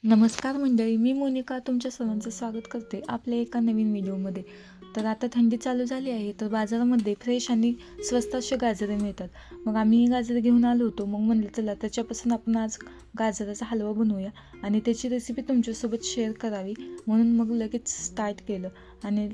नमस्कार मंडळी, मी मोनिका तुमच्या सर्वांचं स्वागत करते आपल्या एका नवीन व्हिडिओमध्ये. तर आता थंडी चालू झाली आहे, तर बाजारामध्ये फ्रेश आणि स्वस्त असे गाजरे मिळतात. मग आम्ही गाजरे घेऊन आलो होतो. मग म्हणलं चला त्याच्यापासून आपण आज गाजराचा हलवा बनवूया आणि त्याची रेसिपी तुमच्यासोबत शेअर करावी, म्हणून मग लगेच स्टार्ट केलं. आणि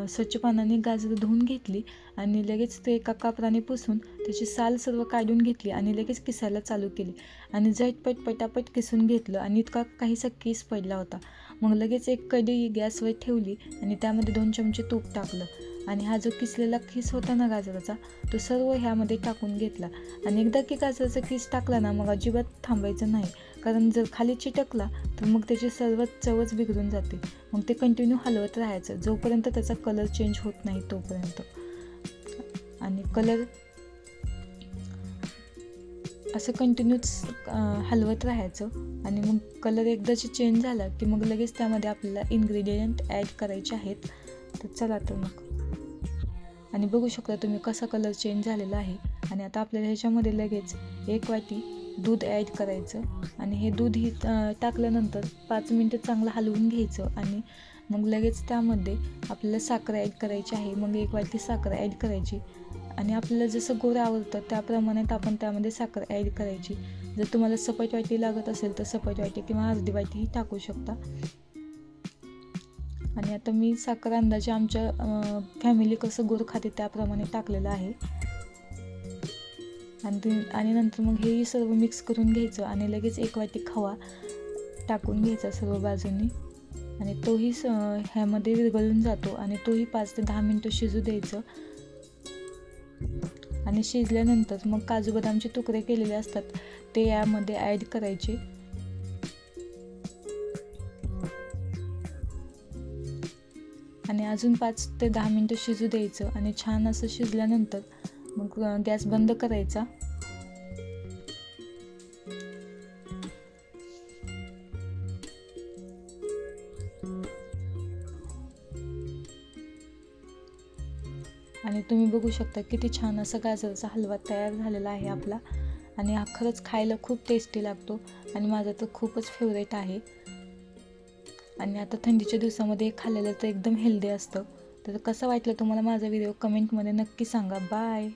स्वच्छ पाण्याने गाजरं धुवून घेतली आणि लगेच ते एका कापराने पुसून त्याची साल सर्व काढून घेतली आणि लगेच किसायला चालू केली. आणि झटपट पटापट किसून घेतलं आणि इतका काहीसा किस पडला होता. मग लगेच एक कढई गॅसवर ठेवली आणि त्यामध्ये 2 चमचे तूप टाकलं आणि हा जो किसलेला किस होता ना गाजराचा, तो सर्व ह्यामध्ये टाकून घेतला. आणि एकदा की गाजराचा किस टाकला ना, मग अजिबात थांबायचं नाही, कारण जर खाली चिटकला तर मग त्याची सर्व चवच बिघडून जाते. मग ते कंटिन्यू हलवत राहायचं जोपर्यंत त्याचा कलर चेंज होत नाही तोपर्यंत. आणि कलर असं कंटिन्यूच हलवत राहायचं. आणि मग कलर एकदाची चेंज झाला की मग लगेच त्यामध्ये आपल्याला इन्ग्रेडियंट ॲड करायचे आहेत. तर चला तर मग. आणि बघू शकता तुम्ही कसा कलर चेंज झालेला आहे. आणि आता आपल्याला ह्याच्यामध्ये लगेच 1 वाटी दूध ॲड करायचं. आणि हे दूध टाकल्यानंतर 5 मिनटं चांगलं हलवून घ्यायचं. आणि मग लगेच त्यामध्ये आपल्याला साखर ॲड करायची आहे. मग 1 वाटी साखर ॲड करायची. आणि आपल्याला जसं गोड आवडतं त्याप्रमाणे आपण त्यामध्ये साखर ॲड करायची. जर तुम्हाला सपाट वाटी लागत असेल तर सपाट वाटी किंवा अर्धी वाटीही टाकू शकता. आणि आता मी साखर अंदाजे आमच्या फॅमिली कसं गोड खाते त्याप्रमाणे टाकलेलं आहे. आणि नंतर मग हेही सर्व मिक्स करून घ्यायचं. आणि लगेच 1 वाटी खवा टाकून घ्यायचा सर्व बाजूंनी. आणि तोही ह्यामध्ये विरघळून जातो आणि तोही 5 ते 10 मिनटं शिजू द्यायचं. आणि शिजल्यानंतर मग काजू बदामचे तुकडे केलेले असतात ते यामध्ये ॲड करायचे. आणि अजून 5 ते 10 मिनटं शिजू द्यायचं. आणि छान असं शिजल्यानंतर मग गॅस बंद करायचा. आणि तुम्ही बघू शकता किती छान असा गाजराचा हलवा तयार झालेला आहे आपला. आणि हा खरंच खायला खूप टेस्टी लागतो आणि माझा तर खूपच फेवरेट आहे. आणि आता थंडीच्या दिवसामध्ये खाल्लेलं तर एकदम हेल्दी असतं. तर कसं वाटलं तुम्हाला माझा व्हिडिओ कमेंटमध्ये नक्की सांगा. बाय.